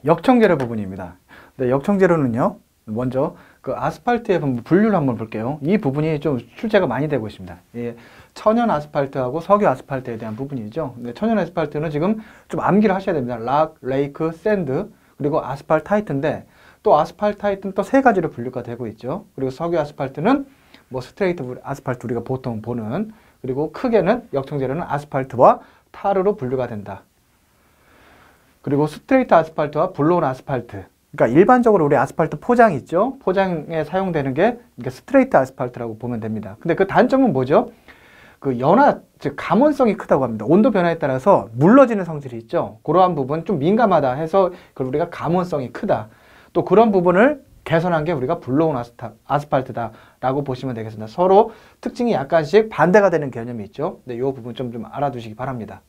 역청재료 부분입니다. 네, 역청재료는요, 먼저 그 아스팔트의 분류를 한번 볼게요. 이 부분이 좀 출제가 많이 되고 있습니다. 예, 천연 아스팔트하고 석유 아스팔트에 대한 부분이죠. 네, 천연 아스팔트는 지금 좀 암기를 하셔야 됩니다. 락, 레이크, 샌드, 그리고 아스팔타이트인데, 또 아스팔타이트는 또 세 가지로 분류가 되고 있죠. 그리고 석유 아스팔트는 뭐 스트레이트 아스팔트 우리가 보통 보는, 그리고 크게는 역청재료는 아스팔트와 타르로 분류가 된다. 그리고 스트레이트 아스팔트와 블로운 아스팔트. 그러니까 일반적으로 우리 아스팔트 포장 있죠? 포장에 사용되는 게 스트레이트 아스팔트라고 보면 됩니다. 근데 그 단점은 뭐죠? 그 연화, 즉 감원성이 크다고 합니다. 온도 변화에 따라서 물러지는 성질이 있죠. 그러한 부분 좀 민감하다 해서 그걸 우리가 감원성이 크다. 또 그런 부분을 개선한 게 우리가 블로운 아스팔트다라고 보시면 되겠습니다. 서로 특징이 약간씩 반대가 되는 개념이 있죠. 네, 이 부분 좀 알아두시기 바랍니다.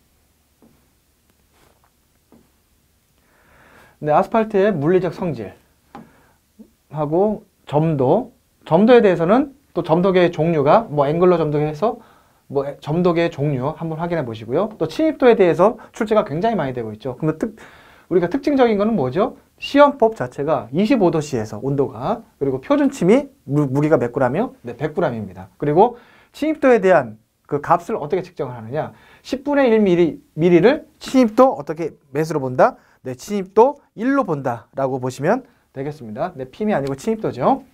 네, 아스팔트의 물리적 성질하고 점도에 대해서는 또 점도계의 종류가 뭐 앵글러 점도계에서 뭐 점도계의 종류 한번 확인해 보시고요. 또 침입도에 대해서 출제가 굉장히 많이 되고 있죠. 그럼 우리가 특징적인 거는 뭐죠? 시험법 자체가 25도씨에서 온도가, 그리고 표준 침입 무게가 몇 g이요? 네, 100g입니다. 그리고 침입도에 대한 그 값을 어떻게 측정을 하느냐? 10분의 1mm를 침입도 어떻게 매수로 본다? 네, 침입도 1로 본다라고 보시면 되겠습니다. 네, 핌이 아니고 침입도죠.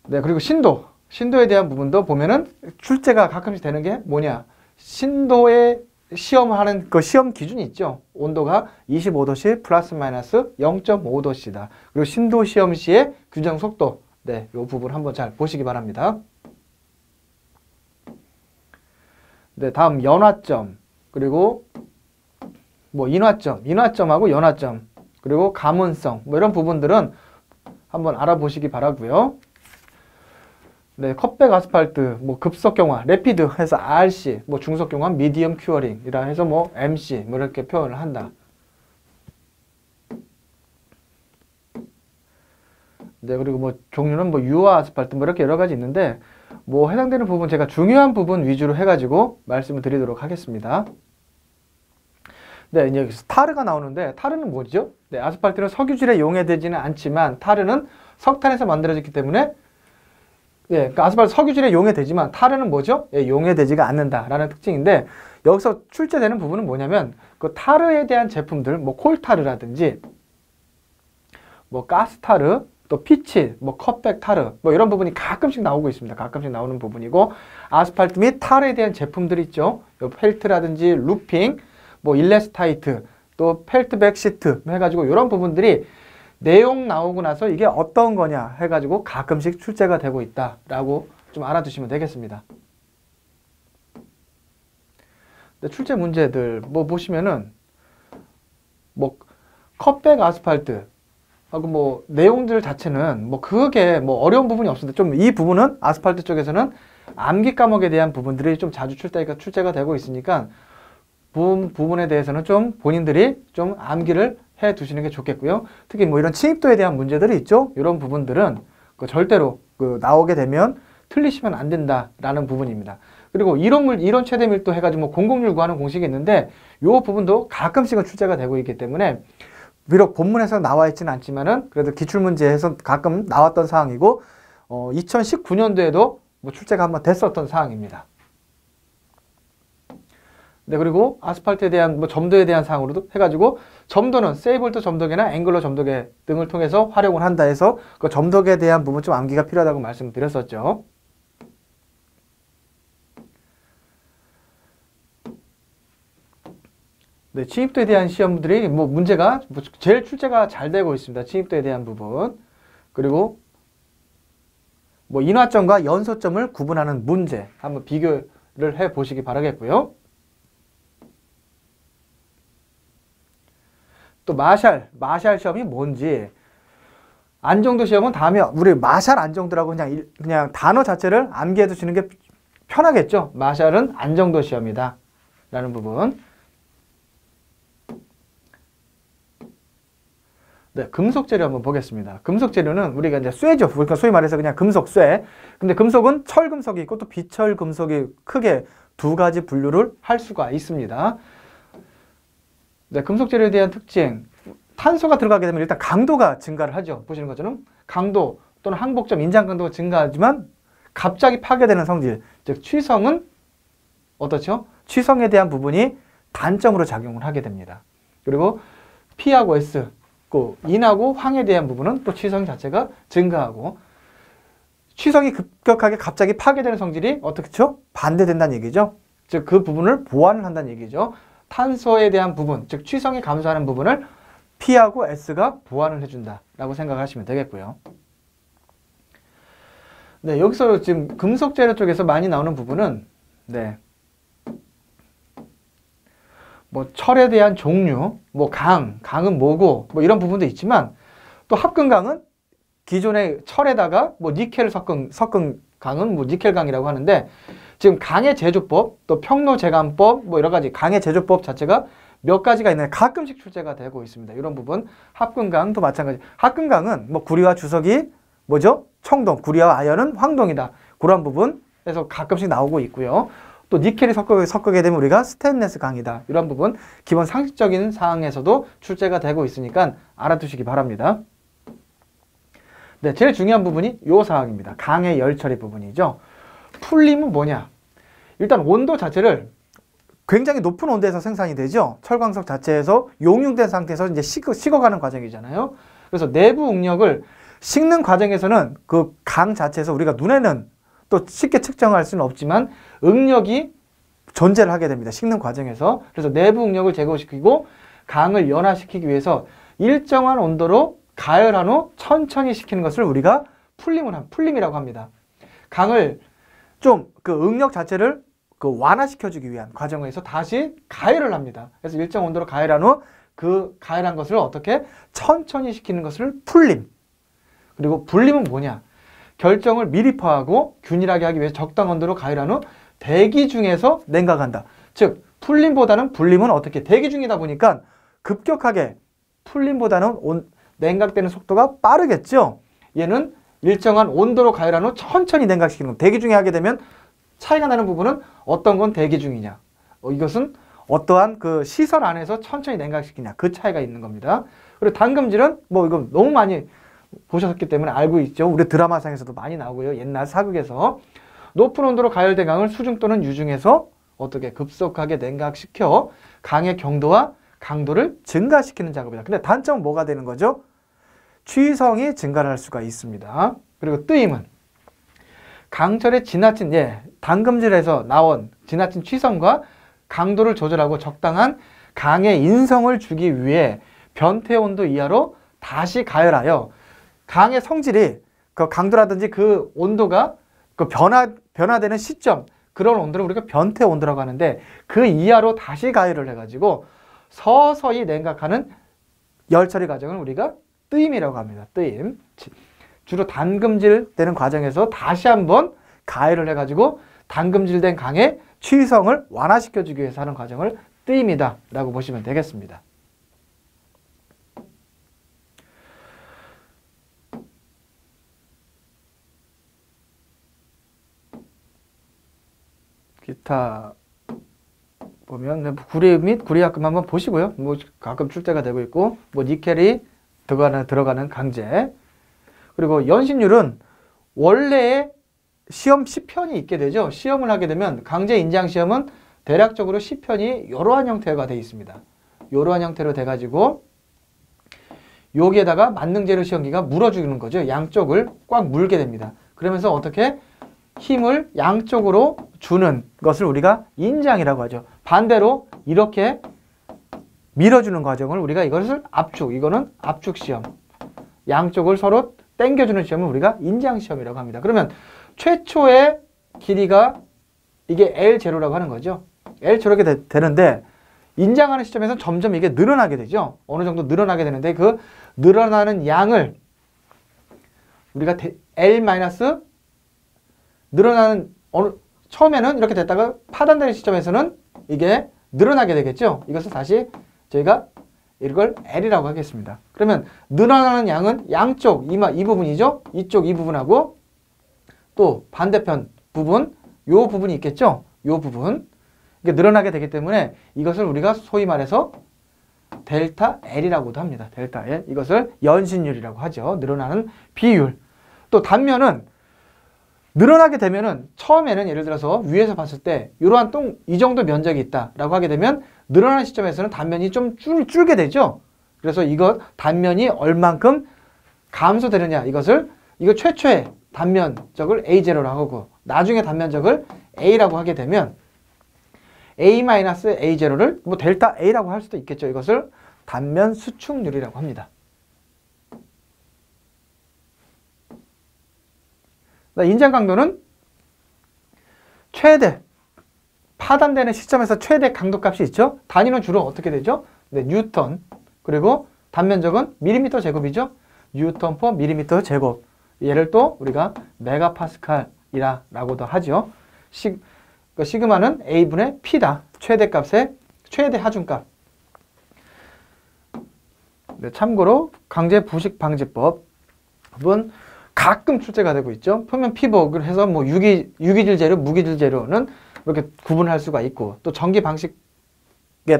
네, 그리고 신도에 대한 부분도 보면은 출제가 가끔씩 되는 게 뭐냐? 신도에 시험을 하는 그 시험 기준이 있죠. 온도가 25도씨 플러스 마이너스 0.5도씨다. 그리고 신도 시험 시의 규정 속도. 네, 이 부분 한번 잘 보시기 바랍니다. 네, 다음 연화점, 그리고 뭐 인화점하고 연화점, 그리고 감원성, 뭐 이런 부분들은 한번 알아보시기 바라고요. 네, 컵백 아스팔트, 뭐 급속경화, 레피드 해서 RC, 뭐 중속경화, 미디엄 큐어링이라 해서 뭐 MC, 뭐 이렇게 표현을 한다. 네, 그리고 뭐 종류는 뭐 유화 아스팔트, 뭐 이렇게 여러 가지 있는데, 뭐 해당되는 부분 제가 중요한 부분 위주로 해가지고 말씀을 드리도록 하겠습니다. 네, 이제 여기서 타르가 나오는데, 타르는 뭐죠? 네, 아스팔트는 석유질에 용해되지는 않지만, 타르는 석탄에서 만들어졌기 때문에, 예, 그러니까 아스팔트 석유질에 용해되지만, 타르는 뭐죠? 예, 용해되지가 않는다라는 특징인데, 여기서 출제되는 부분은 뭐냐면, 그 타르에 대한 제품들, 뭐 콜타르라든지, 뭐 가스타르, 또 피치, 뭐 컵백 타르, 뭐 이런 부분이 가끔씩 나오고 있습니다. 가끔씩 나오는 부분이고, 아스팔트 및 타르에 대한 제품들이 있죠. 펠트라든지 루핑, 뭐 일레스타이트, 또 펠트백 시트 해가지고 이런 부분들이 내용 나오고 나서 이게 어떤 거냐 해가지고 가끔씩 출제가 되고 있다라고 좀 알아두시면 되겠습니다. 근데 출제 문제들 뭐 보시면은 뭐 컵백 아스팔트 하고 뭐 내용들 자체는 뭐 그게 뭐 어려운 부분이 없습니다. 좀 이 부분은 아스팔트 쪽에서는 암기 과목에 대한 부분들이 좀 자주 출제가 되고 있으니까 부분에 대해서는 좀 본인들이 좀 암기를 해 두시는 게 좋겠고요. 특히 뭐 이런 침입도에 대한 문제들이 있죠. 이런 부분들은 절대로 나오게 되면 틀리시면 안 된다라는 부분입니다. 그리고 이론 최대 밀도 해가지고 뭐 공공률 구하는 공식이 있는데 이 부분도 가끔씩은 출제가 되고 있기 때문에 비록 본문에서 나와 있지는 않지만은 그래도 기출문제에서 가끔 나왔던 사항이고 2019년도에도 뭐 출제가 한번 됐었던 사항입니다. 네, 그리고 아스팔트에 대한 뭐 점도에 대한 사항으로도 해가지고 점도는 세이볼트 점도계나 앵글러 점도계 등을 통해서 활용을 한다 해서 그 점도계에 대한 부분 좀 암기가 필요하다고 말씀드렸었죠. 네, 침입도에 대한 시험들이 뭐 문제가 제일 출제가 잘 되고 있습니다. 침입도에 대한 부분. 그리고 뭐 인화점과 연소점을 구분하는 문제 한번 비교를 해 보시기 바라겠고요. 또 마샬 시험이 뭔지, 안정도 시험은 다음에 우리 마샬 안정도라고 그냥 단어 자체를 암기해 두시는 게 편하겠죠. 마샬은 안정도 시험이다 라는 부분. 네, 금속 재료 한번 보겠습니다. 금속 재료는 우리가 이제 쇠죠. 그러니까 소위 말해서 그냥 금속 쇠. 근데 금속은 철금속이 있고 또 비철금속이 크게 두 가지 분류를 할 수가 있습니다. 네, 금속 재료에 대한 특징. 탄소가 들어가게 되면 일단 강도가 증가를 하죠. 보시는 것처럼 강도 또는 항복점, 인장 강도가 증가하지만 갑자기 파괴되는 성질, 즉 취성은 어떻죠? 취성에 대한 부분이 단점으로 작용을 하게 됩니다. 그리고 P하고 S, 그 인하고 황에 대한 부분은 또 취성 자체가 증가하고 취성이 급격하게 갑자기 파괴되는 성질이 어떻죠? 반대된다는 얘기죠. 즉 그 부분을 보완을 한다는 얘기죠. 탄소에 대한 부분, 즉 취성이 감소하는 부분을 P하고 S가 보완을 해준다라고 생각하시면 되겠고요. 네, 여기서 지금 금속 재료 쪽에서 많이 나오는 부분은 네, 뭐 철에 대한 종류, 뭐 강은 뭐고 뭐 이런 부분도 있지만 또 합금강은 기존의 철에다가 뭐 니켈을 섞은 강은 뭐 니켈강이라고 하는데 지금 강의 제조법, 또 평로 제감법, 뭐 여러 가지 강의 제조법 자체가 몇 가지가 있는데 가끔씩 출제가 되고 있습니다. 이런 부분 합금강도 마찬가지. 합금강은 뭐 구리와 주석이 뭐죠? 청동, 구리와 아연은 황동이다. 그런 부분에서 가끔씩 나오고 있고요. 또 니켈이 섞게 되면 우리가 스테인레스 강이다. 이런 부분 기본 상식적인 사항에서도 출제가 되고 있으니까 알아두시기 바랍니다. 네, 제일 중요한 부분이 요 사항입니다. 강의 열 처리 부분이죠. 풀림은 뭐냐? 일단 온도 자체를 굉장히 높은 온도에서 생산이 되죠. 철광석 자체에서 용융된 상태에서 이제 식어가는 과정이잖아요. 그래서 내부 응력을 식는 과정에서는 그 강 자체에서 우리가 눈에는 또 쉽게 측정할 수는 없지만 응력이 존재를 하게 됩니다. 식는 과정에서. 그래서 내부 응력을 제거시키고 강을 연화시키기 위해서 일정한 온도로 가열한 후 천천히 식히는 것을 우리가 풀림이라고 합니다. 강을 좀 그 응력 자체를 그 완화시켜주기 위한 과정에서 다시 가열을 합니다. 그래서 일정 온도로 가열한 후 그 가열한 것을 어떻게 천천히 식히는 것을 풀림. 그리고 불림은 뭐냐? 결정을 미리파하고 균일하게 하기 위해 적당 온도로 가열한 후 대기 중에서 냉각한다. 즉 풀림보다는 불림은 어떻게 대기 중이다 보니까 급격하게 풀림보다는 냉각되는 속도가 빠르겠죠. 얘는 일정한 온도로 가열한 후 천천히 냉각시키는 거. 대기 중에 하게 되면 차이가 나는 부분은 어떤 건 대기 중이냐. 이것은 어떠한 그 시설 안에서 천천히 냉각시키냐. 그 차이가 있는 겁니다. 그리고 담금질은 뭐 이거 너무 많이 보셨기 때문에 알고 있죠. 우리 드라마상에서도 많이 나오고요. 옛날 사극에서 높은 온도로 가열된 강을 수중 또는 유중에서 어떻게 급속하게 냉각시켜 강의 경도와 강도를 증가시키는 작업이다. 근데 단점은 뭐가 되는 거죠? 취성이 증가를 할 수가 있습니다. 그리고 뜨임은 강철의 지나친 담금질에서 나온 지나친 취성과 강도를 조절하고 적당한 강의 인성을 주기 위해 변태 온도 이하로 다시 가열하여 강의 성질이 그 강도라든지 그 온도가 그 변화되는 시점, 그런 온도를 우리가 변태 온도라고 하는데 그 이하로 다시 가열을 해가지고 서서히 냉각하는 열 처리 과정을 우리가 뜨임이라고 합니다. 뜨임. 주로 담금질 되는 과정에서 다시 한번 가열을 해가지고 담금질된 강의 취성을 완화시켜주기 위해서 하는 과정을 뜨임이다 라고 보시면 되겠습니다. 기타 보면 구리 및 구리합금 한번 보시고요. 뭐 가끔 출제가 되고 있고 뭐 니켈이 들어가는 강제, 그리고 연신율은 원래 시험 시편이 있게 되죠. 시험을 하게 되면 강제 인장 시험은 대략적으로 시편이 이러한 형태가 되어 있습니다. 이러한 형태로 돼가지고 여기에다가 만능재료 시험기가 물어주는 거죠. 양쪽을 꽉 물게 됩니다. 그러면서 어떻게 힘을 양쪽으로 주는 것을 우리가 인장이라고 하죠. 반대로 이렇게 밀어주는 과정을 우리가 이것을 압축, 이거는 압축 시험. 양쪽을 서로 당겨주는 시험을 우리가 인장 시험이라고 합니다. 그러면 최초의 길이가 이게 L0라고 하는 거죠. L0게 되는데 인장하는 시점에서 점점 이게 늘어나게 되죠. 어느 정도 늘어나게 되는데 그 늘어나는 양을 우리가 L- 늘어나는 처음에는 이렇게 됐다가 파단되는 시점에서는 이게 늘어나게 되겠죠. 이것을 다시 저희가 이걸 L이라고 하겠습니다. 그러면 늘어나는 양은 양쪽 이 부분이죠. 이쪽 이 부분하고 또 반대편 부분 요 부분이 있겠죠. 요 부분 이게 늘어나게 되기 때문에 이것을 우리가 소위 말해서 델타 L이라고도 합니다. 델타 L. 이것을 연신율이라고 하죠. 늘어나는 비율. 또 단면은 늘어나게 되면은 처음에는 예를 들어서 위에서 봤을 때 이러한 이 정도 면적이 있다라고 하게 되면 늘어나는 시점에서는 단면이 좀 줄게 되죠. 그래서 이거 단면이 얼만큼 감소되느냐 이거 최초의 단면적을 A0라고 하고 나중에 단면적을 A라고 하게 되면 A-A0를 뭐 델타 A라고 할 수도 있겠죠. 이것을 단면 수축률이라고 합니다. 인장 강도는 최대 파단되는 시점에서 최대 강도값이 있죠. 단위는 주로 어떻게 되죠? 네, 뉴턴. 그리고 단면적은 밀리미터 제곱이죠. 뉴턴 퍼 밀리미터 제곱. 얘를 또 우리가 메가파스칼이라고도 하죠. 시그마는 A분의 P다. 최대값의 최대 하중값. 네, 참고로 강제 부식 방지법은 가끔 출제가 되고 있죠. 표면 피복을 해서 뭐 유기질 재료, 무기질 재료는 이렇게 구분할 수가 있고 또 전기 방식에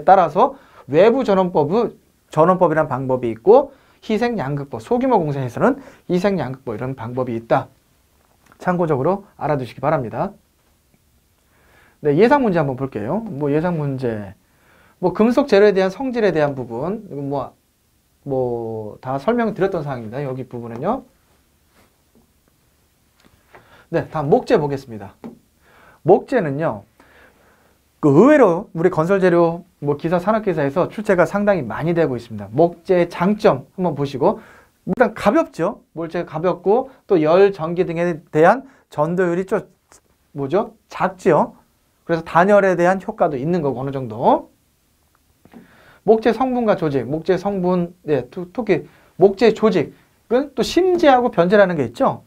따라서 외부 전원법이라는 방법이 있고 희생양극법, 소규모 공사에서는 희생양극법 이런 방법이 있다. 참고적으로 알아두시기 바랍니다. 네, 예상 문제 한번 볼게요. 뭐 예상 문제, 뭐 금속 재료에 대한 성질에 대한 부분, 이건 뭐 다 설명드렸던 사항입니다. 여기 부분은요. 네, 다음 목재 보겠습니다. 목재는요, 의외로 우리 건설재료, 기사, 산업기사에서 출제가 상당히 많이 되고 있습니다. 목재의 장점 한번 보시고, 일단 가볍죠. 목재가 가볍고, 또 열, 전기 등에 대한 전도율이 작죠. 그래서 단열에 대한 효과도 있는 거고, 어느 정도. 목재 성분과 조직, 목재 성분, 네, 특히 목재 조직은 또 심재하고 변재라는 게 있죠.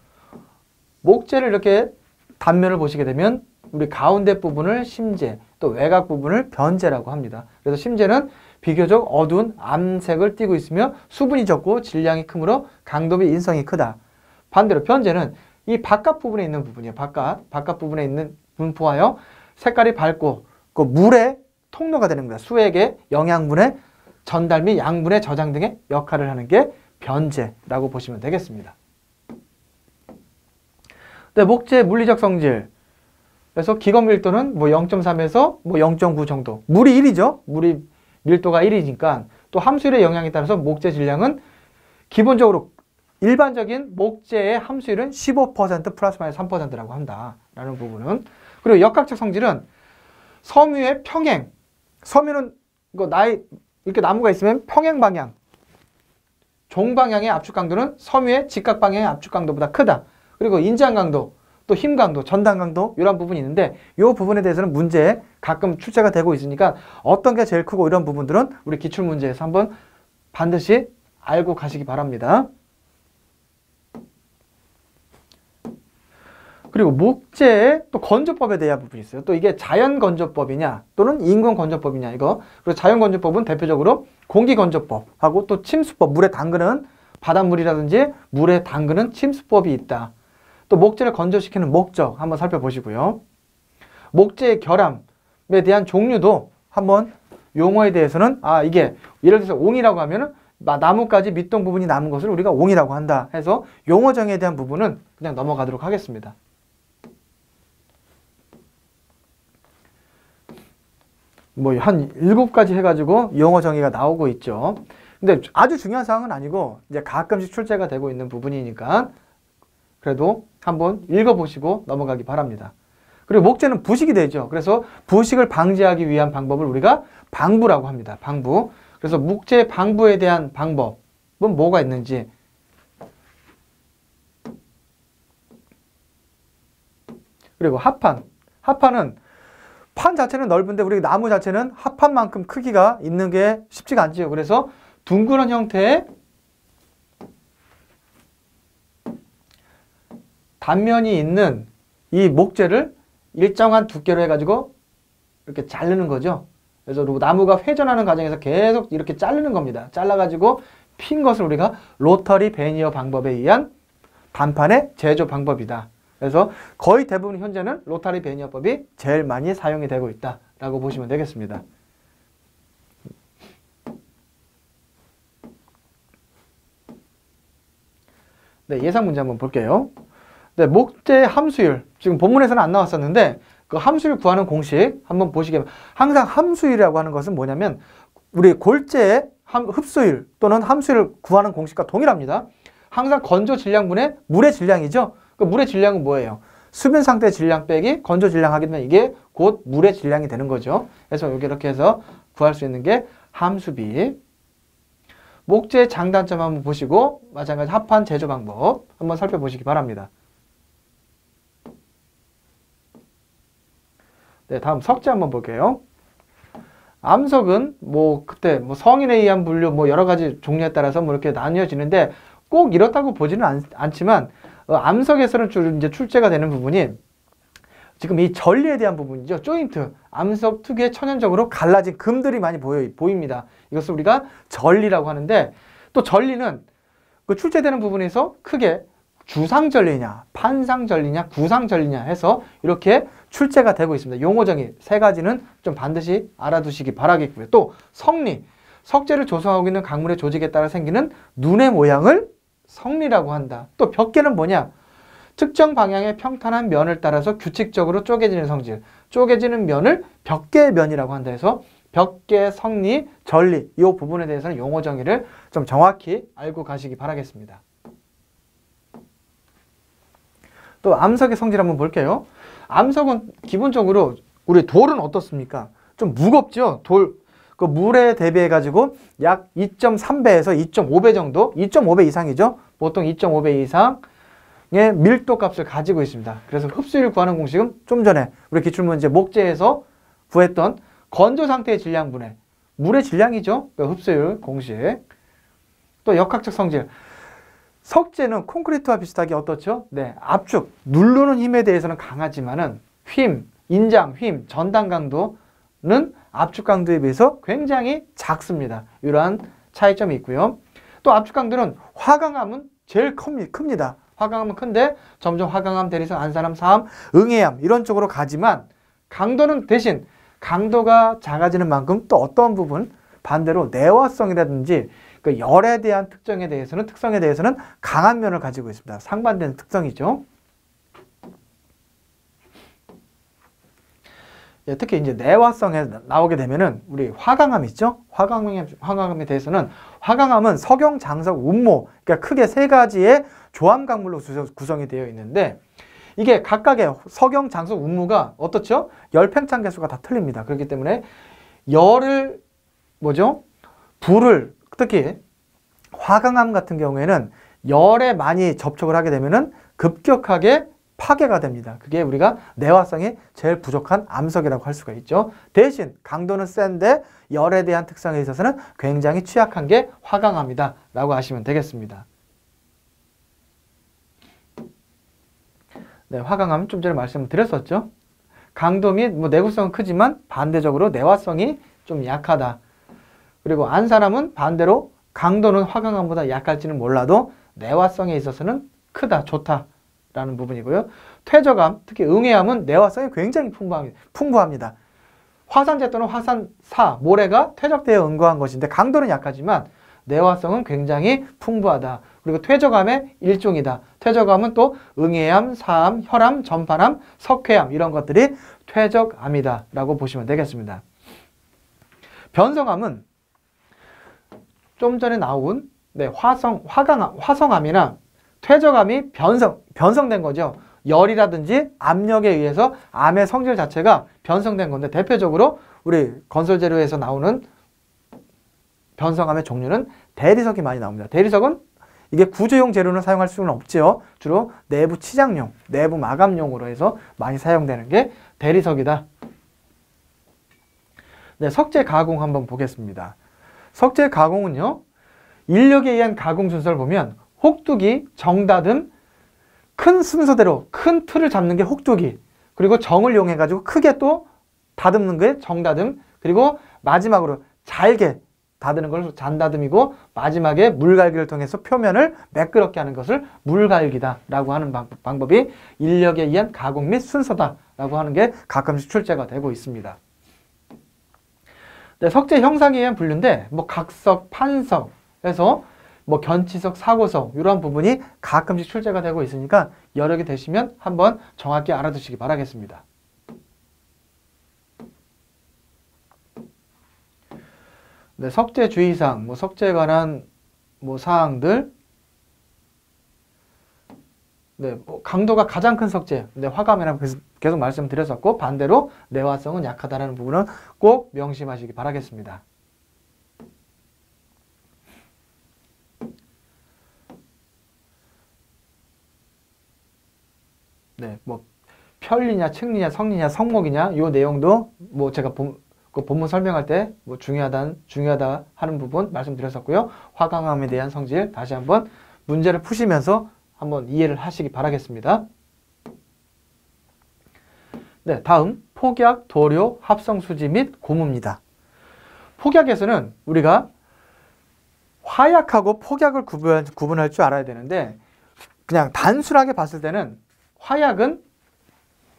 목재를 이렇게 단면을 보시게 되면 우리 가운데 부분을 심재, 또 외곽 부분을 변재라고 합니다. 그래서 심재는 비교적 어두운 암색을 띠고 있으며 수분이 적고 질량이 크므로 강도 및 인성이 크다. 반대로 변재는 이 바깥 부분에 있는 부분이에요. 바깥 부분에 있는 분포하여 색깔이 밝고 그 물의 통로가 되는 겁니다. 수액의 영양분의 전달 및 양분의 저장 등의 역할을 하는 게 변재라고 보시면 되겠습니다. 네, 목재 물리적 성질. 그래서 기건 밀도는 0.3에서 0.9 정도. 물이 1이죠. 물이 밀도가 1이니까 또 함수율의 영향에 따라서 목재 질량은 기본적으로 일반적인 목재의 함수율은 15% 플러스 마이너스 3%라고 한다라는 부분은. 그리고 역학적 성질은 섬유의 평행. 섬유는 이렇게 나무가 있으면 평행 방향. 종 방향의 압축 강도는 섬유의 직각 방향의 압축 강도보다 크다. 그리고 인장 강도, 또 힘 강도, 전단 강도 이런 부분이 있는데 이 부분에 대해서는 문제에 가끔 출제가 되고 있으니까 어떤 게 제일 크고 이런 부분들은 우리 기출문제에서 한번 반드시 알고 가시기 바랍니다. 그리고 목재의 또 건조법에 대한 부분이 있어요. 또 이게 자연건조법이냐 또는 인공건조법이냐 이거. 그리고 자연건조법은 대표적으로 공기건조법하고 또 침수법, 물에 담그는 바닷물이라든지 물에 담그는 침수법이 있다. 또 목재를 건조시키는 목적 한번 살펴보시고요. 목재의 결함에 대한 종류도 한번 용어에 대해서는 이게 예를 들어서 옹이라고 하면은 나뭇가지 밑동 부분이 남은 것을 우리가 옹이라고 한다 해서 용어 정의에 대한 부분은 그냥 넘어가도록 하겠습니다. 한 7가지 해가지고 용어 정의가 나오고 있죠. 근데 아주 중요한 사항은 아니고 이제 가끔씩 출제가 되고 있는 부분이니까 그래도 한번 읽어보시고 넘어가기 바랍니다. 그리고 목재는 부식이 되죠. 그래서 부식을 방지하기 위한 방법을 우리가 방부라고 합니다. 방부. 그래서 목재 방부에 대한 방법은 뭐가 있는지. 그리고 합판. 합판은 판 자체는 넓은데 우리 나무 자체는 합판만큼 크기가 있는 게 쉽지가 않지요. 그래서 둥그런 형태의 단면이 있는 이 목재를 일정한 두께로 해가지고 이렇게 자르는 거죠. 그래서 나무가 회전하는 과정에서 계속 이렇게 자르는 겁니다. 잘라가지고 핀 것을 우리가 로터리 베니어 방법에 의한 단판의 제조 방법이다. 그래서 거의 대부분 현재는 로터리 베니어법이 제일 많이 사용이 되고 있다라고 보시면 되겠습니다. 네, 예상 문제 한번 볼게요. 네, 목재 함수율. 지금 본문에서는 안 나왔었는데 그 함수율 구하는 공식 한번 보시게. 항상 함수율이라고 하는 것은 뭐냐면 우리 골재의 흡수율 또는 함수율을 구하는 공식과 동일합니다. 항상 건조 질량분의 물의 질량이죠. 그 물의 질량은 뭐예요? 수변 상태 질량 빼기 건조 질량 하게 되면 이게 곧 물의 질량이 되는 거죠. 그래서 여기 이렇게 해서 구할 수 있는 게 함수비. 목재의 장단점 한번 보시고 마찬가지 합판 제조 방법 한번 살펴보시기 바랍니다. 네, 다음 석재 한번 볼게요. 암석은 뭐 그때 뭐 성인에 의한 분류 뭐 여러 가지 종류에 따라서 뭐 이렇게 나뉘어지는데 꼭 이렇다고 보지는 않지만 암석에서는 이제 출제가 되는 부분이 지금 이 전리에 대한 부분이죠. 조인트, 암석 특유의 천연적으로 갈라진 금들이 많이 보입니다. 이것을 우리가 전리라고 하는데 또 전리는 그 출제되는 부분에서 크게 주상전리냐, 판상전리냐, 구상전리냐 해서 이렇게 출제가 되고 있습니다. 용어 정의 세 가지는 좀 반드시 알아두시기 바라겠고요. 또 성리, 석재를 조성하고 있는 강물의 조직에 따라 생기는 눈의 모양을 성리라고 한다. 또 벽계는 뭐냐? 특정 방향의 평탄한 면을 따라서 규칙적으로 쪼개지는 성질, 쪼개지는 면을 벽계면이라고 한다 해서 벽계, 성리, 전리 이 부분에 대해서는 용어 정의를 좀 정확히 알고 가시기 바라겠습니다. 또 암석의 성질 한번 볼게요. 암석은 기본적으로 우리 돌은 어떻습니까? 좀 무겁죠? 돌, 그 물에 대비해 가지고 약 2.3배에서 2.5배 정도, 2.5배 이상이죠? 보통 2.5배 이상의 밀도 값을 가지고 있습니다. 그래서 흡수율 구하는 공식은 좀 전에 우리 기출문제 목재에서 구했던 건조 상태의 질량분의 물의 질량이죠? 그 흡수율 공식. 또 역학적 성질. 석재는 콘크리트와 비슷하게 어떻죠? 네, 압축, 누르는 힘에 대해서는 강하지만은 힘, 인장, 힘, 전단 강도는 압축 강도에 비해서 굉장히 작습니다. 이러한 차이점이 있고요. 또 압축 강도는 화강암은 제일 큽니다. 화강암은 큰데 점점 화강암, 대리석, 안산암, 사암, 응해암 이런 쪽으로 가지만 강도는 대신 강도가 작아지는 만큼 또 어떤 부분 반대로 내화성이라든지 그 열에 대한 특성에 대해서는 강한 면을 가지고 있습니다. 상반되는 특성이죠. 예, 특히 이제 내화성에 나오게 되면은 우리 화강암 있죠? 화강암에 대해서는 화강암은 석영, 장석, 운모, 그러니까 크게 세 가지의 조암 강물로 구성이 되어 있는데 이게 각각의 석영, 장석, 운모가 어떻죠? 열 팽창 개수가 다 틀립니다. 그렇기 때문에 열을 불을 특히 화강암 같은 경우에는 열에 많이 접촉을 하게 되면은 급격하게 파괴가 됩니다. 그게 우리가 내화성이 제일 부족한 암석이라고 할 수가 있죠. 대신 강도는 센데 열에 대한 특성에 있어서는 굉장히 취약한 게 화강암이다 라고 하시면 되겠습니다. 네, 화강암은 좀 전에 말씀을 드렸었죠. 강도 및 내구성은 크지만 반대적으로 내화성이 좀 약하다. 그리고 안산암은 반대로 강도는 화강암보다 약할지는 몰라도 내화성에 있어서는 크다, 좋다라는 부분이고요. 퇴적암, 특히 응해암은 내화성이 굉장히 풍부합니다. 화산재 또는 화산사, 모래가 퇴적되어 응고한 것인데 강도는 약하지만 내화성은 굉장히 풍부하다. 그리고 퇴적암의 일종이다. 퇴적암은 또 응해암, 사암, 혈암, 전파암, 석회암 이런 것들이 퇴적암이다 라고 보시면 되겠습니다. 변성암은 좀 전에 나온 화성암이나 퇴적암이 변성된 거죠. 열이라든지 압력에 의해서 암의 성질 자체가 변성된 건데 대표적으로 우리 건설재료에서 나오는 변성암의 종류는 대리석이 많이 나옵니다. 대리석은 이게 구조용 재료는 사용할 수는 없지요. 주로 내부 치장용, 내부 마감용으로 해서 많이 사용되는 게 대리석이다. 네, 석재 가공 한번 보겠습니다. 석재 가공은요, 인력에 의한 가공 순서를 보면 혹두기, 정다듬, 큰 순서대로 큰 틀을 잡는 게 혹두기, 그리고 정을 이용해 가지고 크게 또 다듬는 게 정다듬, 그리고 마지막으로 잘게 다듬는 걸 잔다듬이고 마지막에 물갈기를 통해서 표면을 매끄럽게 하는 것을 물갈기다 라고 하는 방법이 인력에 의한 가공 및 순서다 라고 하는 게 가끔씩 출제가 되고 있습니다. 네, 석재 형상에 의한 분류인데 각석, 판석 해서 뭐 견치석, 사고석 이런 부분이 가끔씩 출제가 되고 있으니까 여력이 되시면 한번 정확히 알아두시기 바라겠습니다. 네, 석재 주의사항, 뭐 석재에 관한 뭐 사항들, 네, 뭐 강도가 가장 큰 석재, 네, 화감이라고 계속 말씀드렸었고 반대로 내화성은 약하다는 부분은 꼭 명심하시기 바라겠습니다. 네, 뭐 편리냐, 측리냐, 성리냐, 성목이냐 요 내용도 뭐 제가 그 본문 설명할 때 뭐 중요하다 하는 부분 말씀드렸었고요. 화강암에 대한 성질 다시 한번 문제를 푸시면서 한번 이해를 하시기 바라겠습니다. 네, 다음 폭약, 도료, 합성수지 및 고무입니다. 폭약에서는 우리가 화약하고 폭약을 구분할 줄 알아야 되는데 그냥 단순하게 봤을 때는 화약은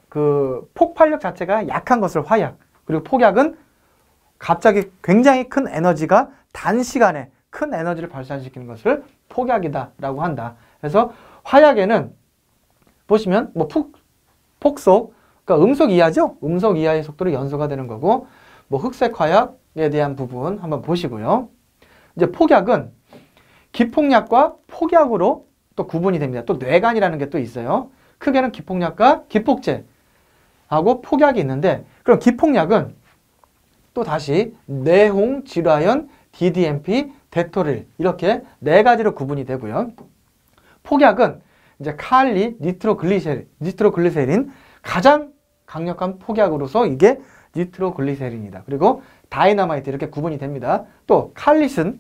그 폭발력 자체가 약한 것을 화약, 그리고 폭약은 갑자기 굉장히 큰 에너지가 단시간에 큰 에너지를 발산시키는 것을 폭약이다라고 한다. 그래서 화약에는 보시면 뭐 폭속, 그러니까 음속 이하죠. 음속 이하의 속도로 연소가 되는 거고, 뭐 흑색 화약에 대한 부분 한번 보시고요. 이제 폭약은 기폭약과 폭약으로 또 구분이 됩니다. 또 뇌관이라는 게 또 있어요. 크게는 기폭약과 기폭제하고 폭약이 있는데, 그럼 기폭약은 또 다시 내홍, 질화연, DDMP, 데토릴 이렇게 네 가지로 구분이 되고요. 폭약은 이제 칼리, 니트로글리세린 가장 강력한 폭약으로서 이게 니트로글리세린이다. 그리고 다이너마이트 이렇게 구분이 됩니다. 또 칼릿은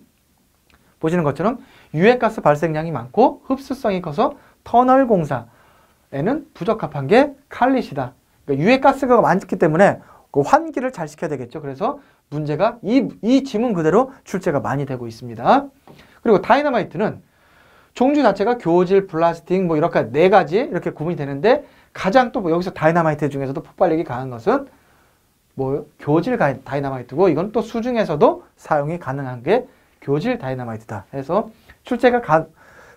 보시는 것처럼 유해가스 발생량이 많고 흡수성이 커서 터널 공사에는 부적합한 게 칼릿이다. 그러니까 유해가스가 많기 때문에 그 환기를 잘 시켜야 되겠죠. 그래서 문제가 이 지문 그대로 출제가 많이 되고 있습니다. 그리고 다이너마이트는 종류 자체가 교질, 플라스틱 뭐 이렇게 네 가지 이렇게 구분이 되는데 가장 또 뭐 여기서 다이너마이트 중에서도 폭발력이 강한 것은 뭐 교질 다이너마이트고 이건 또 수중에서도 사용이 가능한 게 교질 다이너마이트다. 해서 출제가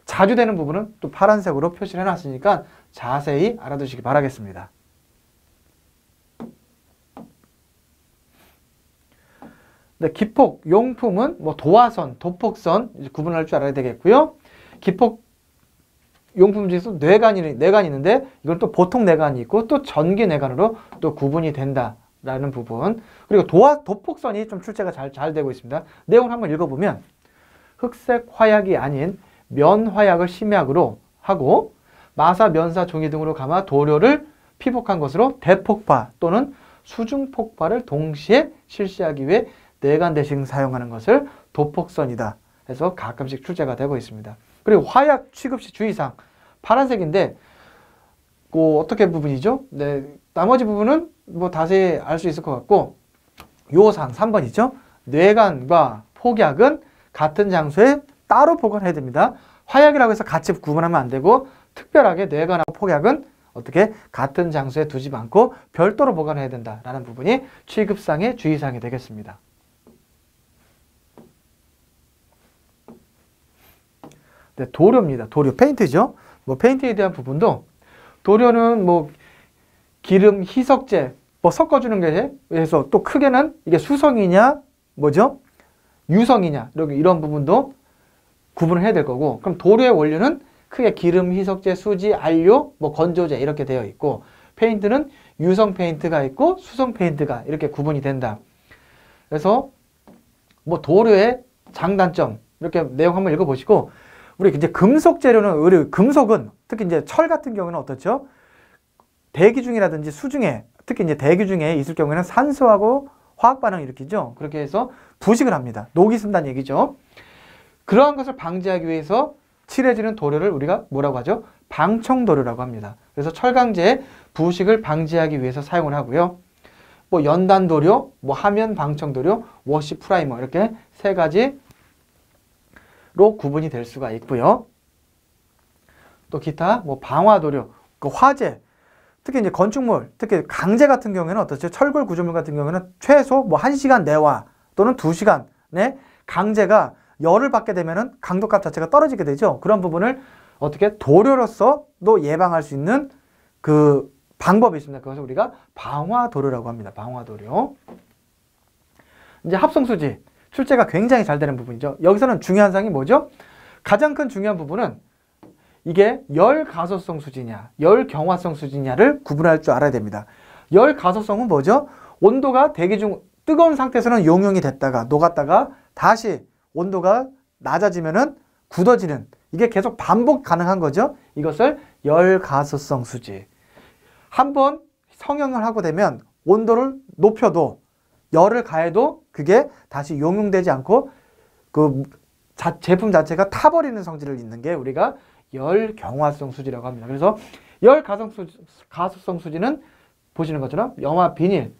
자주 되는 부분은 또 파란색으로 표시를 해놨으니까 자세히 알아두시기 바라겠습니다. 네, 기폭 용품은 뭐 도화선, 도폭선 이제 구분할 줄 알아야 되겠고요. 기폭 용품 중에서 뇌관이 있는데 이건 또 보통 뇌관이 있고 또 전기 뇌관으로 또 구분이 된다라는 부분. 그리고 도폭선이 좀 출제가 잘 되고 있습니다. 내용을 한번 읽어보면 흑색 화약이 아닌 면화약을 심약으로 하고 마사, 면사, 종이 등으로 감아 도료를 피폭한 것으로 대폭파 또는 수중폭발을 동시에 실시하기 위해 뇌관 대신 사용하는 것을 도폭선이다 해서 가끔씩 출제가 되고 있습니다. 그리고 화약 취급 시 주의사항 파란색인데 그 어떻게 부분이죠? 네, 나머지 부분은 뭐 자세히 알 수 있을 것 같고 요 사항 3번이죠. 뇌관과 폭약은 같은 장소에 따로 보관해야 됩니다. 화약이라고 해서 같이 구분하면 안 되고 특별하게 뇌관하고 폭약은 어떻게 같은 장소에 두지 않고 별도로 보관해야 된다라는 부분이 취급상의 주의사항이 되겠습니다. 네, 도료입니다. 도료, 페인트죠. 뭐 페인트에 대한 부분도 도료는 뭐 기름, 희석제 뭐 섞어주는 게 해서 또 크게는 이게 수성이냐 뭐죠? 유성이냐 이런 부분도 구분을 해야 될 거고, 그럼 도료의 원료는 크게 기름, 희석제, 수지, 안료, 뭐 건조제 이렇게 되어 있고 페인트는 유성 페인트가 있고 수성 페인트가 이렇게 구분이 된다. 그래서 뭐 도료의 장단점 이렇게 내용 한번 읽어보시고, 우리 이제 금속 재료는 우리 금속은 특히 이제 철 같은 경우는 어떻죠? 대기 중이라든지 수중에 특히 이제 대기 중에 있을 경우에는 산소하고 화학 반응을 일으키죠. 그렇게 해서 부식을 합니다. 녹이 쓴다는 얘기죠. 그러한 것을 방지하기 위해서 칠해지는 도료를 우리가 뭐라고 하죠? 방청도료라고 합니다. 그래서 철강제의 부식을 방지하기 위해서 사용을 하고요. 뭐 연단도료, 뭐 하면 방청도료, 워시 프라이머 이렇게 세 가지로 구분이 될 수가 있고요. 또 기타 뭐 방화도료, 그 화재, 특히 이제 건축물, 특히 강제 같은 경우에는 어떻죠? 철골 구조물 같은 경우에는 최소 뭐 1시간 내와 또는 2시간의 강제가 열을 받게 되면은 강도값 자체가 떨어지게 되죠. 그런 부분을 어떻게 도료로서도 예방할 수 있는 그 방법이 있습니다. 그것을 우리가 방화도료라고 합니다. 방화도료. 이제 합성수지. 출제가 굉장히 잘 되는 부분이죠. 여기서는 중요한 사항이 뭐죠? 가장 큰 중요한 부분은 이게 열 가소성 수지냐, 열 경화성 수지냐를 구분할 줄 알아야 됩니다. 열 가소성은 뭐죠? 온도가 대기 중 뜨거운 상태에서는 용융이 됐다가 녹았다가 다시 온도가 낮아지면은 굳어지는, 이게 계속 반복 가능한 거죠. 이것을 열 가소성 수지. 한번 성형을 하고 되면 온도를 높여도 열을 가해도 그게 다시 용융되지 않고 그 제품 자체가 타버리는 성질을 있는 게 우리가 열 경화성 수지라고 합니다. 그래서 열 가소성 수지는 보시는 것처럼 염화 비닐,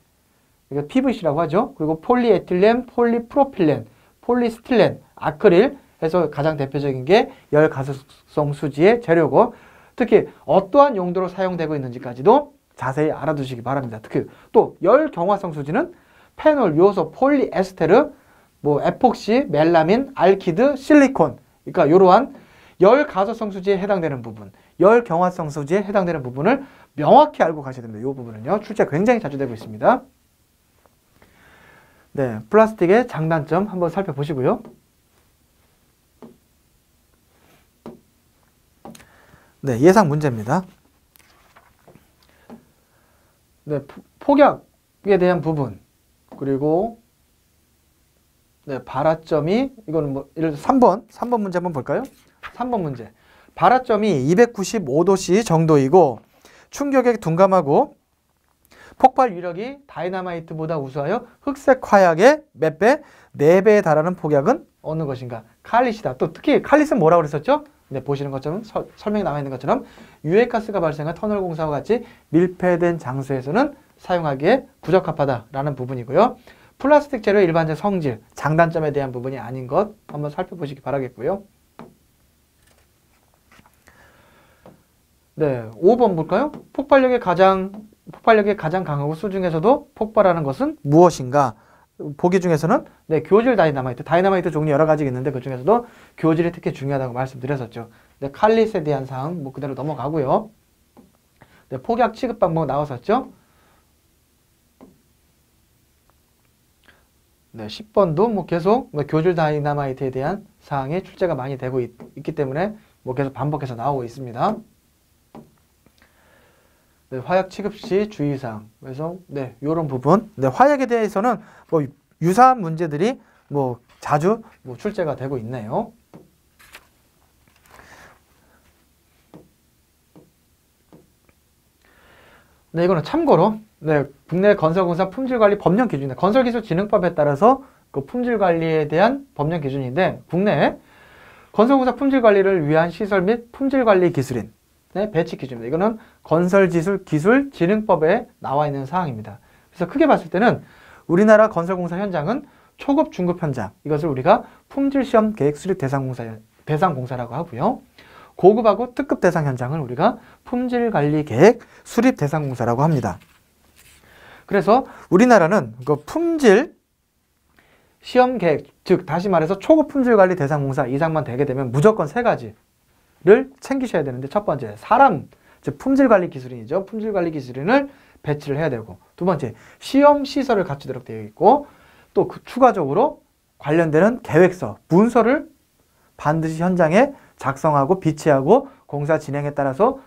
이거 PVC라고 하죠. 그리고 폴리에틸렌, 폴리프로필렌, 폴리스틸렌, 아크릴 해서 가장 대표적인 게 열 가소성 수지의 재료고, 특히 어떠한 용도로 사용되고 있는지까지도 자세히 알아두시기 바랍니다. 특히 또 열 경화성 수지는 페놀, 요소, 폴리에스테르, 뭐 에폭시, 멜라민, 알키드, 실리콘, 그러니까 이러한 열 가소성 수지에 해당되는 부분, 열 경화성 수지에 해당되는 부분을 명확히 알고 가셔야 됩니다. 이 부분은요, 출제가 굉장히 자주 되고 있습니다. 네, 플라스틱의 장단점 한번 살펴보시고요. 네, 예상 문제입니다. 네, 폭약에 대한 부분, 그리고 네, 발화점이, 이거는 뭐 예를 들어 3번 문제 한번 볼까요? 3번 문제. 발화점이 295도씨 정도이고 충격에 둔감하고 폭발 위력이 다이너마이트보다 우수하여 흑색 화약의 몇 배? 4배에 달하는 폭약은 어느 것인가? 칼릿이다. 또 특히 칼릿은 뭐라고 그랬었죠? 네, 보시는 것처럼 설명이 나와 있는 것처럼 유해가스가 발생한 터널 공사와 같이 밀폐된 장소에서는 사용하기에 부적합하다라는 부분이고요. 플라스틱 재료의 일반적 성질, 장단점에 대한 부분이 아닌 것 한번 살펴보시기 바라겠고요. 네, 5번 볼까요? 폭발력이 가장 강하고 수 중에서도 폭발하는 것은 무엇인가? 보기 중에서는 네, 교질 다이너마이트 종류 여러 가지가 있는데 그 중에서도 교질이 특히 중요하다고 말씀드렸었죠. 네, 칼릿에 대한 사항 뭐 그대로 넘어가고요. 네, 폭약 취급 방법 나왔었죠. 네, 10번도 뭐 계속 교질 다이너마이트에 대한 사항이 출제가 많이 되고 있기 때문에 뭐 계속 반복해서 나오고 있습니다. 네, 화약 취급 시 주의사항. 그래서 네, 요런 부분. 네, 화약에 대해서는 뭐 유사한 문제들이 뭐 자주 뭐 출제가 되고 있네요. 네, 이거는 참고로 네, 국내 건설공사 품질관리 법령 기준입니다. 건설기술진흥법에 따라서 그 품질관리에 대한 법령 기준인데 국내 건설공사 품질관리를 위한 시설 및 품질관리 기술인 배치 기준입니다. 이거는 건설기술진흥법에 나와 있는 사항입니다. 그래서 크게 봤을 때는 우리나라 건설공사 현장은 초급, 중급 현장, 이것을 우리가 품질시험 계획 수립 대상공사라고 하고요. 고급하고 특급 대상 현장을 우리가 품질관리 계획 수립 대상공사라고 합니다. 그래서 우리나라는 그 품질 시험 계획, 즉 다시 말해서 초급 품질관리 대상공사 이상만 되게 되면 무조건 3가지를 챙기셔야 되는데, 첫 번째 사람, 즉 품질관리 기술인이죠. 품질관리 기술인을 배치를 해야 되고, 두 번째 시험 시설을 갖추도록 되어 있고, 또 추가적으로 관련되는 계획서, 문서를 반드시 현장에 작성하고 비치하고 공사 진행에 따라서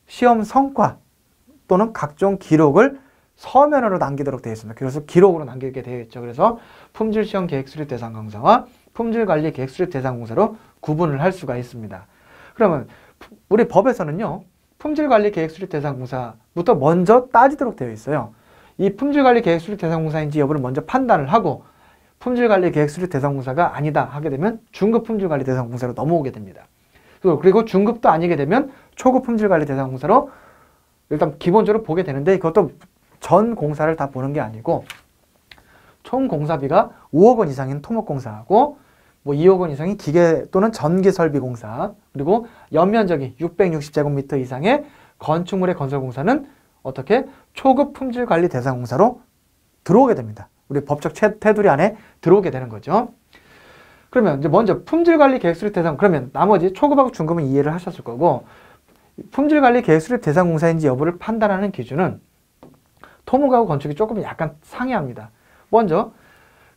시험 성과 또는 각종 기록을 서면으로 남기도록 되어 있습니다. 그래서 기록으로 남기게 되어 있죠. 그래서 품질시험 계획수립 대상공사와 품질관리 계획수립 대상공사로 구분을 할 수가 있습니다. 그러면 우리 법에서는요, 품질관리 계획수립 대상공사부터 먼저 따지도록 되어 있어요. 이 품질관리 계획수립 대상공사인지 여부를 먼저 판단을 하고 품질관리 계획수립 대상공사가 아니다 하게 되면 중급 품질관리 대상공사로 넘어오게 됩니다. 그리고 중급도 아니게 되면 초급 품질관리 대상공사로 일단 기본적으로 보게 되는데, 그것도 전 공사를 다 보는 게 아니고 총 공사비가 5억 원 이상인 토목공사하고 뭐 2억 원 이상인 기계 또는 전기설비공사, 그리고 연면적이 660제곱미터 이상의 건축물의 건설공사는 어떻게 초급 품질관리 대상공사로 들어오게 됩니다. 우리 법적 테두리 안에 들어오게 되는 거죠. 그러면 이제 먼저 품질관리 계획수립 대상, 그러면 나머지 초급하고 중급은 이해를 하셨을 거고, 품질관리 계획수립 대상 공사인지 여부를 판단하는 기준은 토목하고 건축이 조금 약간 상이합니다. 먼저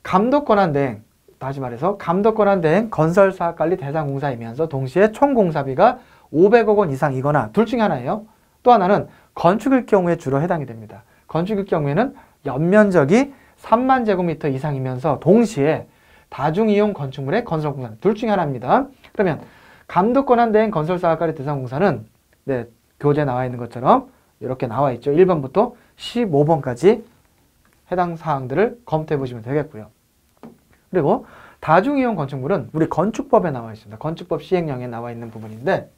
감독 권한 대행, 다시 말해서 감독 권한 대행 건설사업관리 대상 공사이면서 동시에 총 공사비가 500억 원 이상이거나 둘 중에 하나예요. 또 하나는 건축일 경우에 주로 해당이 됩니다. 건축일 경우에는 연면적이 3만 제곱미터 이상이면서 동시에 다중이용 건축물의 건설공사 둘 중에 하나입니다. 그러면 감독 권한 대행 건설사업관리 대상 공사는 네, 교재에 나와 있는 것처럼 이렇게 나와 있죠. 1번부터 15번까지 해당 사항들을 검토해 보시면 되겠고요. 그리고 다중이용 건축물은 우리 건축법에 나와 있습니다. 건축법 시행령에 나와 있는 부분인데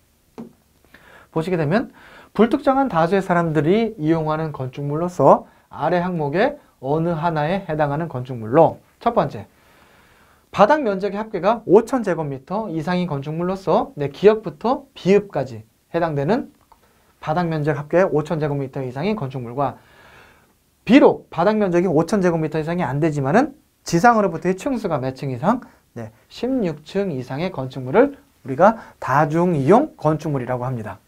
보시게 되면 불특정한 다수의 사람들이 이용하는 건축물로서 아래 항목의 어느 하나에 해당하는 건축물로 첫 번째, 바닥 면적의 합계가 5,000제곱미터 이상인 건축물로서 내 기역부터 비읍까지 해당되는 바닥 면적 합계 5,000제곱미터 이상인 건축물과 비록 바닥 면적이 5,000제곱미터 이상이 안 되지만은 지상으로부터의 층수가 몇 층 이상? 네, 16층 이상의 건축물을 우리가 다중이용 건축물이라고 합니다.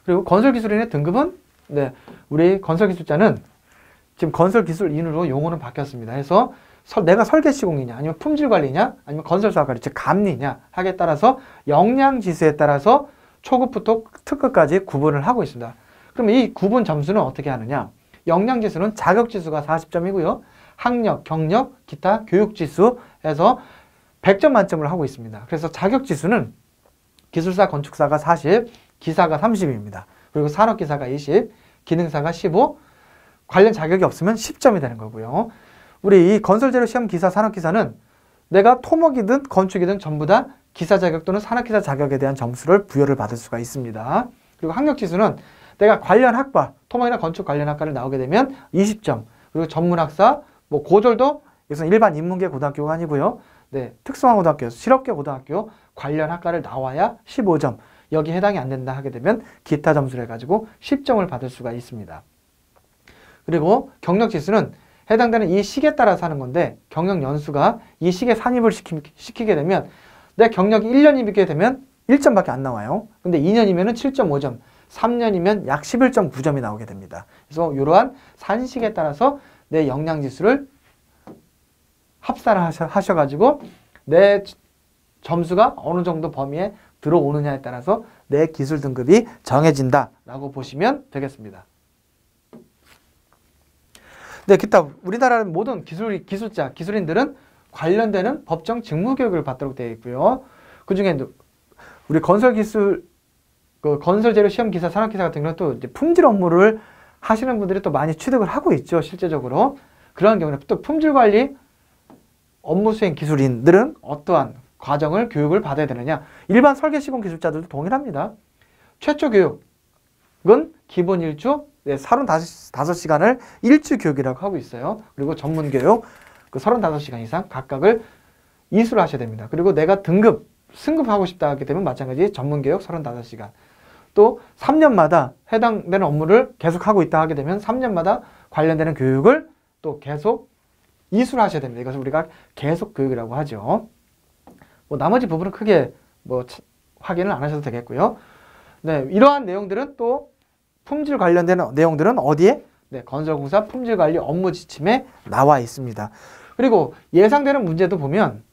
그리고 건설기술인의 등급은 네, 우리 건설기술자는 지금 건설기술인으로 용어는 바뀌었습니다. 해서 내가 설계시공이냐 아니면 품질관리냐 아니면 건설사업관리 즉 감리냐 하기에 따라서 역량지수에 따라서 초급부터 특급까지 구분을 하고 있습니다. 그러면 이 구분 점수는 어떻게 하느냐? 역량지수는 자격지수가 40점이고요. 학력, 경력, 기타 교육지수 해서 100점 만점을 하고 있습니다. 그래서 자격지수는 기술사, 건축사가 40, 기사가 30입니다. 그리고 산업기사가 20, 기능사가 15, 관련 자격이 없으면 10점이 되는 거고요. 우리 이 건설재료 시험 기사, 산업기사는 내가 토목이든 건축이든 전부 다 기사 자격 또는 산업기사 자격에 대한 점수를 부여를 받을 수가 있습니다. 그리고 학력지수는 내가 관련 학과, 토목이나 건축 관련 학과를 나오게 되면 20점, 그리고 전문학사, 뭐 고졸도 여기서 일반 인문계 고등학교가 아니고요. 네, 특성화 고등학교, 실업계 고등학교 관련 학과를 나와야 15점, 여기 해당이 안 된다 하게 되면 기타 점수를 해가지고 10점을 받을 수가 있습니다. 그리고 경력지수는 해당되는 이 시기에 따라서 하는 건데 경력 연수가 이 시기에 산입을 시키게 되면 내 경력이 1년이게 되면 1점밖에 안 나와요. 근데 2년이면 7.5점, 3년이면 약 11.9점이 나오게 됩니다. 그래서 이러한 산식에 따라서 내 역량지수를 합산을 하셔가지고 내 점수가 어느 정도 범위에 들어오느냐에 따라서 내 기술 등급이 정해진다라고 보시면 되겠습니다. 네, 기타 우리나라 모든 기술자, 기술인들은 관련되는 법정 직무교육을 받도록 되어 있고요. 그 중에 우리 건설기술, 건설재료 시험기사, 산업기사 같은 경우는 또 이제 품질 업무를 하시는 분들이 또 많이 취득을 하고 있죠, 실제적으로. 그런 경우는 또 품질관리 업무 수행 기술인들은 어떠한 과정을 교육을 받아야 되느냐. 일반 설계시공 기술자들도 동일합니다. 최초 교육은 기본 1주, 네, 35시간을 1주 교육이라고 하고 있어요. 그리고 전문 교육, 35시간 이상 각각을 이수를 하셔야 됩니다. 그리고 내가 승급하고 싶다 하게 되면 마찬가지 전문 교육 35시간. 또 3년마다 해당되는 업무를 계속하고 있다 하게 되면 3년마다 관련되는 교육을 또 계속 이수를 하셔야 됩니다. 이것을 우리가 계속 교육이라고 하죠. 뭐 나머지 부분은 크게 뭐 확인을 안 하셔도 되겠고요. 네, 이러한 내용들은 또 품질 관련되는 내용들은 어디에? 네, 건설공사 품질관리 업무 지침에 나와 있습니다. 그리고 예상되는 문제도 보면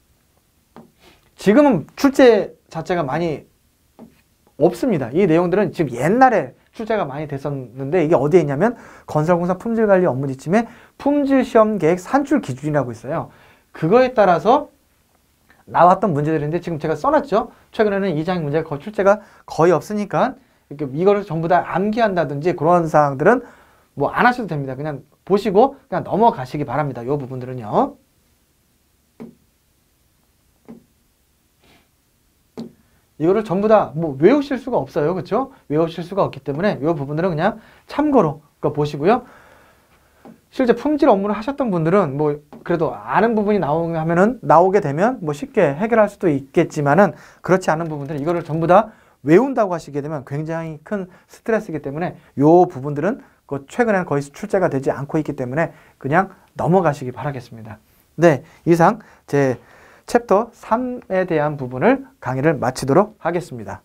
지금은 출제 자체가 많이 없습니다. 이 내용들은 지금 옛날에 출제가 많이 됐었는데 이게 어디에 있냐면 건설공사 품질관리 업무 지침에 품질시험계획 산출 기준이라고 있어요. 그거에 따라서 나왔던 문제들인데 지금 제가 써놨죠. 최근에는 이 장 문제가 출제가 거의 없으니까 이거를 전부 다 암기한다든지 그런 사항들은 뭐 안 하셔도 됩니다. 그냥 보시고 그냥 넘어가시기 바랍니다. 이 부분들은요. 이거를 전부 다 뭐 외우실 수가 없어요. 그렇죠? 외우실 수가 없기 때문에 이 부분들은 그냥 참고로 보시고요. 실제 품질 업무를 하셨던 분들은 뭐 그래도 아는 부분이 나오게 되면 뭐 쉽게 해결할 수도 있겠지만은 그렇지 않은 부분들은 이거를 전부 다 외운다고 하시게 되면 굉장히 큰 스트레스이기 때문에 이 부분들은 최근에는 거의 출제가 되지 않고 있기 때문에 그냥 넘어가시기 바라겠습니다. 네, 이상 제 챕터 3에 대한 부분을 강의를 마치도록 하겠습니다.